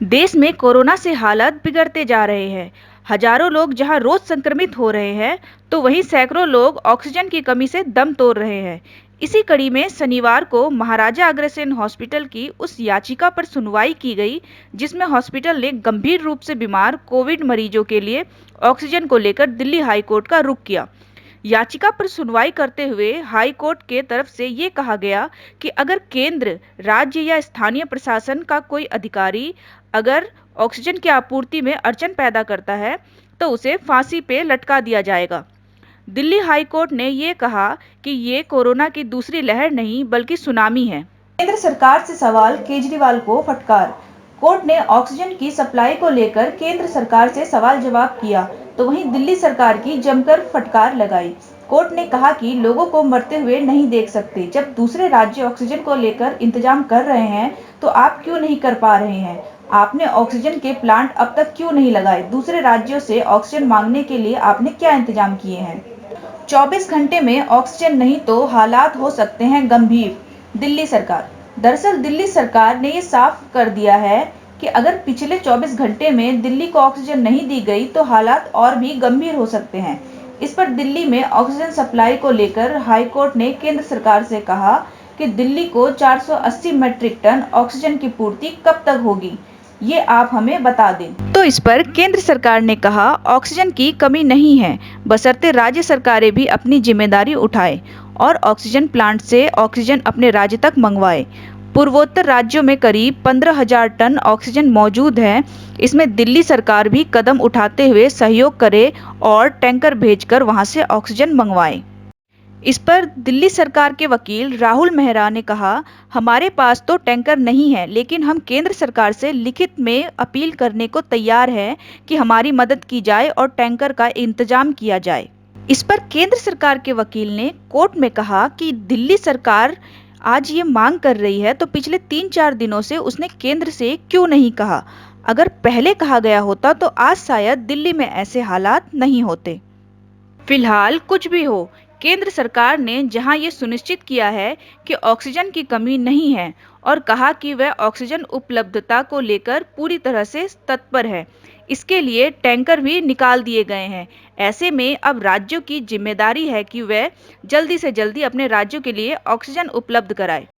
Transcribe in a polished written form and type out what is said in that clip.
देश में कोरोना से हालात बिगड़ते जा रहे हैं। हजारों लोग जहां रोज संक्रमित हो रहे हैं, तो वहीं सैकड़ों लोग ऑक्सीजन की कमी से दम तोड़ रहे हैं। इसी कड़ी में शनिवार को महाराजा अग्रसेन हॉस्पिटल की उस याचिका पर सुनवाई की गई, जिसमें हॉस्पिटल ने गंभीर रूप से बीमार कोविड मरीजों के लिए ऑक्सीजन को लेकर दिल्ली हाई कोर्ट का रुख किया। याचिका पर सुनवाई करते हुए हाई कोर्ट के तरफ से ये कहा गया कि अगर केंद्र, राज्य या स्थानीय प्रशासन का कोई अधिकारी अगर ऑक्सीजन की आपूर्ति में अड़चन पैदा करता है, तो उसे फांसी पे लटका दिया जाएगा। दिल्ली हाई कोर्ट ने ये कहा कि ये कोरोना की दूसरी लहर नहीं बल्कि सुनामी है। केंद्र सरकार से सवाल, केजरीवाल को फटकार। कोर्ट ने ऑक्सीजन की सप्लाई को लेकर केंद्र सरकार से सवाल जवाब किया, तो वहीं दिल्ली सरकार की जमकर फटकार लगाई। कोर्ट ने कहा कि लोगों को मरते हुए नहीं देख सकते। जब दूसरे राज्य ऑक्सीजन को लेकर इंतजाम कर रहे हैं, तो आप क्यों नहीं कर पा रहे हैं? आपने ऑक्सीजन के प्लांट अब तक क्यों नहीं लगाए? दूसरे राज्यों से ऑक्सीजन मांगने के लिए आपने क्या इंतजाम किए हैं? 24 घंटे में ऑक्सीजन नहीं तो हालात हो सकते हैं गंभीर। दिल्ली सरकार। दरअसल दिल्ली सरकार ने ये साफ कर दिया है कि अगर पिछले 24 घंटे में दिल्ली को ऑक्सीजन नहीं दी गई तो हालात और भी गंभीर हो सकते हैं। इस पर दिल्ली में ऑक्सीजन सप्लाई को लेकर हाई कोर्ट ने केंद्र सरकार से कहा कि दिल्ली को 480 मैट्रिक टन ऑक्सीजन की पूर्ति कब तक होगी, ये आप हमें बता दें। तो इस पर केंद्र सरकार ने कहा, ऑक्सीजन की कमी नहीं है, बशर्ते राज्य सरकारें भी अपनी जिम्मेदारी उठाएं और ऑक्सीजन प्लांट से ऑक्सीजन अपने राज्य तक मंगवाएं। पूर्वोत्तर राज्यों में करीब 15,000 टन ऑक्सीजन मौजूद है। इसमें दिल्ली सरकार भी कदम उठाते हुए सहयोग करे और टैंकर भेजकर वहां से ऑक्सीजन मंगवाए। इस पर दिल्ली सरकार के वकील राहुल मेहरा ने कहा, हमारे पास तो टैंकर नहीं है, लेकिन हम केंद्र सरकार से लिखित में अपील करने को तैयार हैं कि हमारी मदद की जाए और टैंकर का इंतजाम किया जाए। इस पर केंद्र सरकार के वकील ने कोर्ट में कहा कि दिल्ली सरकार आज ये मांग कर रही है, तो पिछले 3-4 दिनों से उसने केंद्र से क्यों नहीं कहा? अगर पहले कहा गया होता तो आज शायद दिल्ली में ऐसे हालात नहीं होते। फिलहाल कुछ भी हो, केंद्र सरकार ने जहां ये सुनिश्चित किया है कि ऑक्सीजन की कमी नहीं है और कहा कि वह ऑक्सीजन उपलब्धता को लेकर पूरी तरह से तत्पर है, इसके लिए टैंकर भी निकाल दिए गए हैं। ऐसे में अब राज्यों की जिम्मेदारी है कि वह जल्दी से जल्दी अपने राज्यों के लिए ऑक्सीजन उपलब्ध कराए।